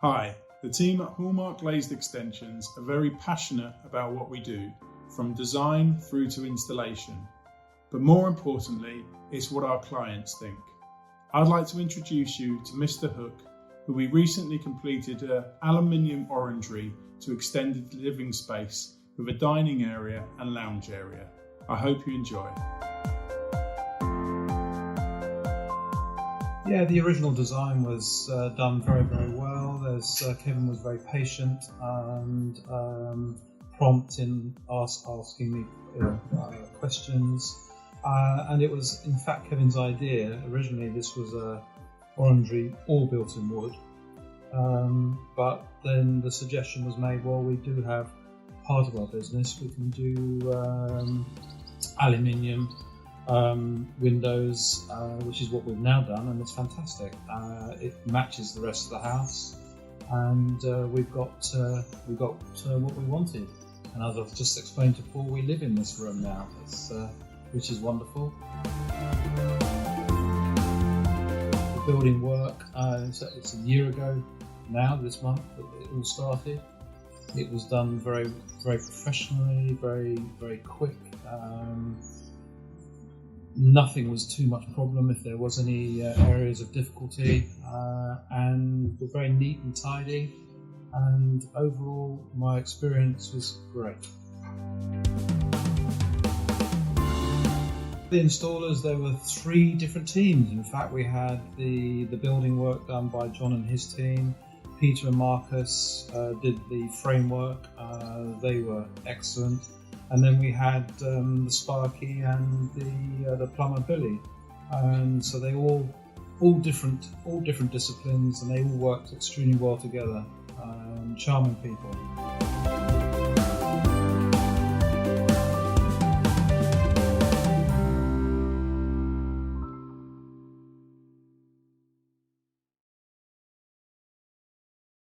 Hi, the team at Hallmark Glazed Extensions are very passionate about what we do, from design through to installation. But more importantly, it's what our clients think. I'd like to introduce you to Mr. Hook, who we recently completed an Aluminium Orangery to extended living space with a dining area and lounge area. I hope you enjoy. Yeah, the original design was done very, very well. Kevin was very patient and prompt in asking me questions. And it was, in fact, Kevin's idea. Originally, this was a orangery all built in wood. But then the suggestion was made, well, we do have part of our business. We can do aluminium windows, which is what we've now done, and it's fantastic. It matches the rest of the house, and we've got what we wanted. And as I've just explained to Paul, we live in this room now, which is wonderful. The building work, it's a year ago now, this month, that it all started. It was done very, very professionally, very, very quick. Nothing was too much problem if there was any areas of difficulty, and we're very neat and tidy, and overall my experience was great. The installers, there were 3 different teams. In fact, we had the building work done by John and his team. Peter and Marcus did the framework. They were excellent. And then we had the Sparky and the plumber Billy, and so they all different disciplines, and they all worked extremely well together. Charming people.